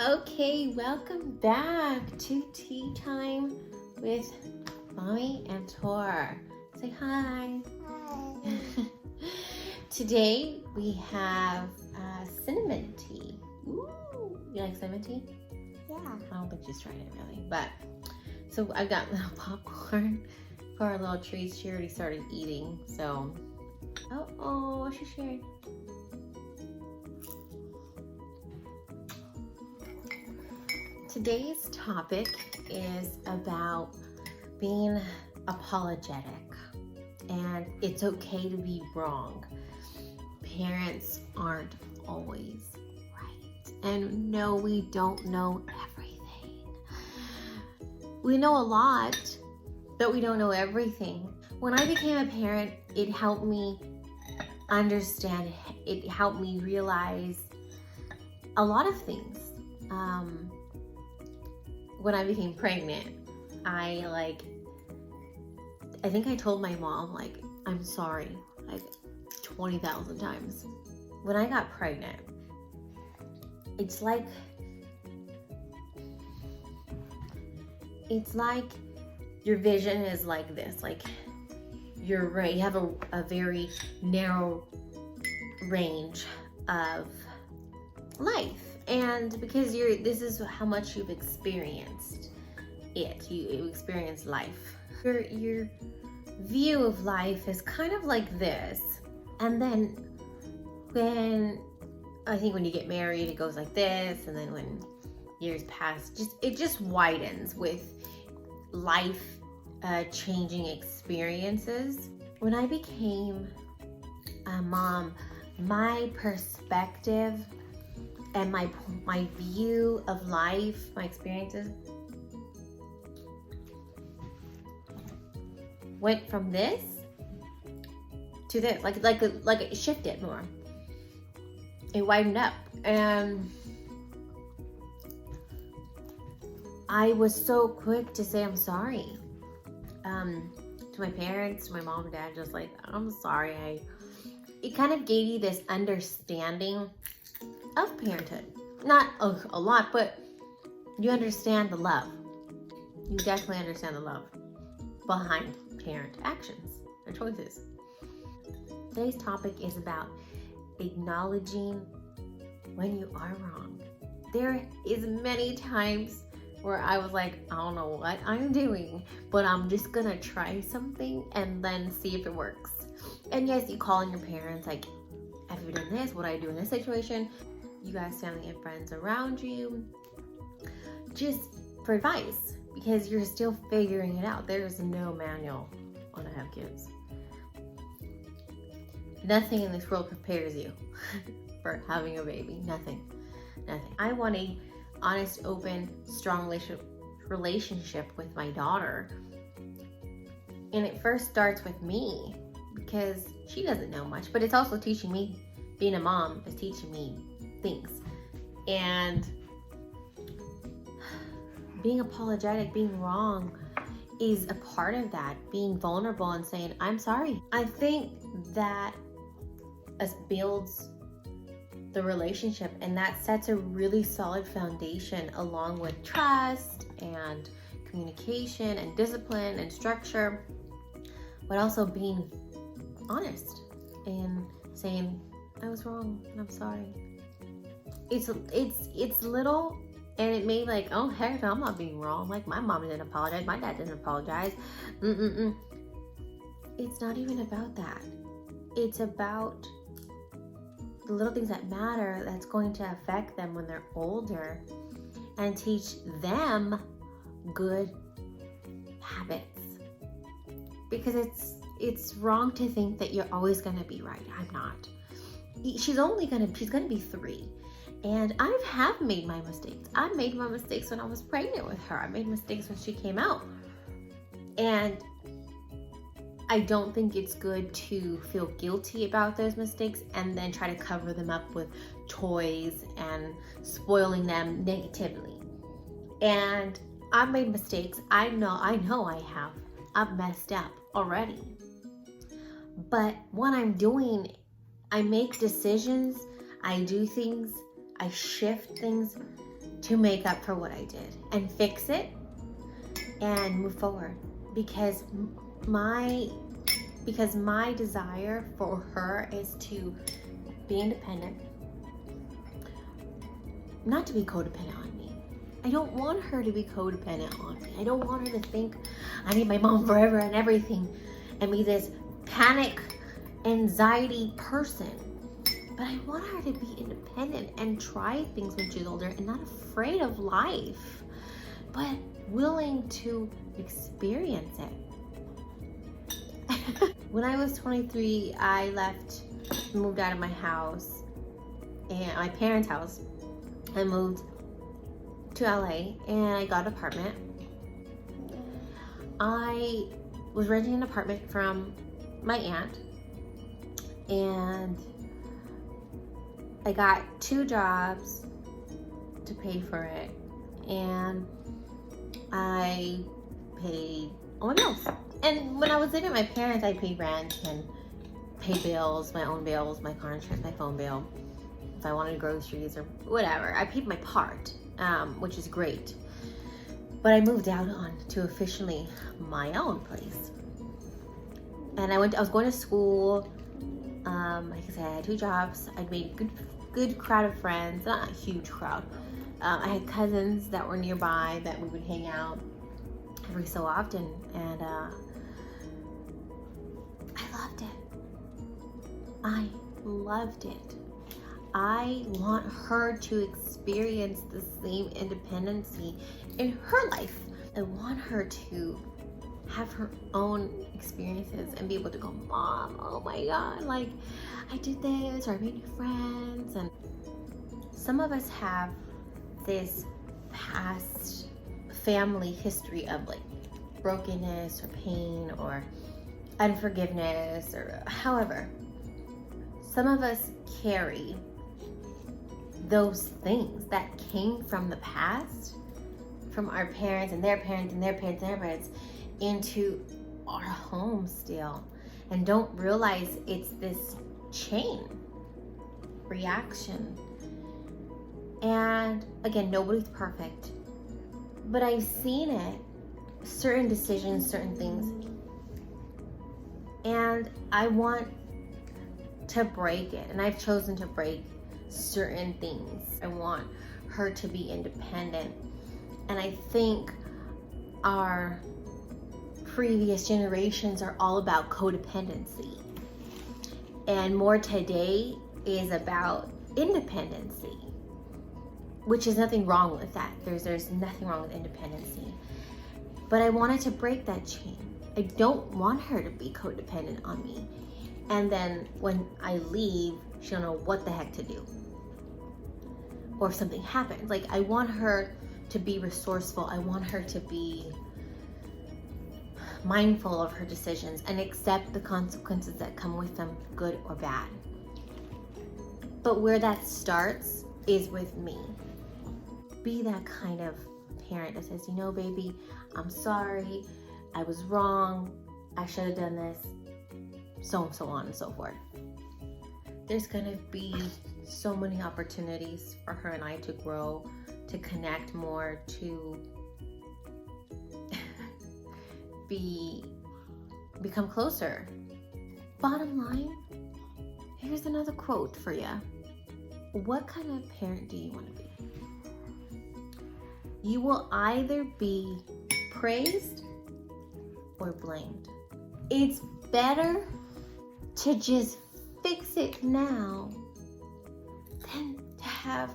Okay, welcome back to Tea Time with Mommy and Tor. Say hi. Hi. Today we have cinnamon tea. Ooh, you like cinnamon tea? Yeah. I don't think she's tried it really, but so I've got little popcorn for our little treats. She already started eating, so oh, she shared. Today's topic is about being apologetic, and it's okay to be wrong. Parents aren't always right, and no, we don't know everything. We know a lot, but we don't know everything. When I became a parent, it helped me understand, it helped me realize a lot of things. When I became pregnant, I think I told my mom, I'm sorry, 20,000 times. When I got pregnant, it's like your vision is like this, you're right, you have a very narrow range of life. And because this is how much you've experienced it. You experience life. Your view of life is kind of like this. And then when you get married, it goes like this. And then when years pass, it just widens with life changing experiences. When I became a mom, my perspective and my view of life, my experiences, went from this to this, like it shifted more. It widened up, and I was so quick to say I'm sorry to my parents, my mom and dad, just I'm sorry. It kind of gave you this understanding of parenthood. Not a lot, but you understand the love. You definitely understand the love behind parent actions and choices. Today's topic is about acknowledging when you are wrong. There is many times where I was like, I don't know what I'm doing, but I'm just gonna try something and then see if it works. And yes, you call on your parents, have you done this? What do I do in this situation? You guys, family and friends around you, just for advice, because you're still figuring it out. There's no manual on how to have kids. Nothing in this world prepares you for having a baby. Nothing. I want a honest, open, strong relationship with my daughter. And it first starts with me, because she doesn't know much, but it's also teaching me. Being a mom is teaching me things. And being apologetic, being wrong, is a part of that. Being vulnerable and saying, I'm sorry. I think that builds the relationship, and that sets a really solid foundation, along with trust and communication and discipline and structure, but also being honest and saying, I was wrong and I'm sorry. It's little, and it may oh heck no, I'm not being wrong. My mom didn't apologize, my dad didn't apologize. It's not even about that. It's about the little things that matter, that's going to affect them when they're older, and teach them good habits. Because it's wrong to think that you're always gonna be right. I'm not. She's gonna be 3. And I have made my mistakes. I made my mistakes when I was pregnant with her. I made mistakes when she came out. And I don't think it's good to feel guilty about those mistakes and then try to cover them up with toys and spoiling them negatively. And I've made mistakes. I know I have. I've messed up already. But what I'm doing, I make decisions, I do things, I shift things to make up for what I did and fix it and move forward, because my desire for her is to be independent, not to be codependent on me. I don't want her to be codependent on me. I don't want her to think I need my mom forever and everything and be this panic, anxiety person. But I want her to be independent and try things when she's older and not afraid of life, but willing to experience it. When I was 23, I moved out of my house, and my parents' house, and moved to LA, and I got an apartment. I was renting an apartment from my aunt, and I got 2 jobs to pay for it, and I paid all my bills. And when I was living with my parents, I paid rent and paid bills, my own bills, my car insurance, my phone bill, if I wanted groceries or whatever. I paid my part, which is great. But I moved out on to officially my own place. And I was going to school. Like I said, I had 2 jobs. I'd made a good crowd of friends, not a huge crowd. I had cousins that were nearby that we would hang out every so often, and I loved it. I want her to experience the same independency in her life. I want her to have her own experiences and be able to go, Mom, oh my God, like I did this, or I made new friends. And some of us have this past family history of like brokenness or pain or unforgiveness, or however. Some of us carry those things that came from the past, from our parents and their parents and their parents and their parents, into our home still, and don't realize it's this chain reaction. And again, nobody's perfect, but I've seen it, certain decisions, certain things, and I want to break it, and I've chosen to break certain things. I want her to be independent, and I think our previous generations are all about codependency, and more today is about independency, which is nothing wrong with that. There's nothing wrong with independency, but I wanted to break that chain. I don't want her to be codependent on me, and then when I leave, she don't know what the heck to do, or if something happens. Like, I want her to be resourceful. I want her to be mindful of her decisions and accept the consequences that come with them, good or bad. But where that starts is with me. Be that kind of parent that says, you know, baby, I'm sorry, I was wrong, I should have done this, so on and so forth. There's gonna be so many opportunities for her and I to grow, to connect more, to become closer. Bottom line, here's another quote for you. What kind of parent do you want to be? You will either be praised or blamed. It's better to just fix it now than to have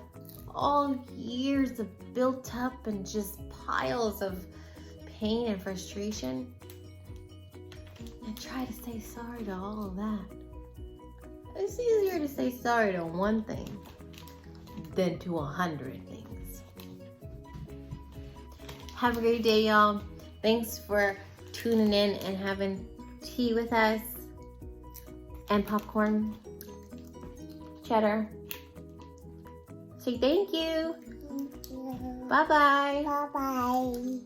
all years of built up and just piles of pain and frustration and try to say sorry to all of that. It's easier to say sorry to one thing than to 100 things. Have a great day, y'all. Thanks for tuning in and having tea with us and popcorn, cheddar. Say thank you. Thank you. Bye-bye. Bye-bye.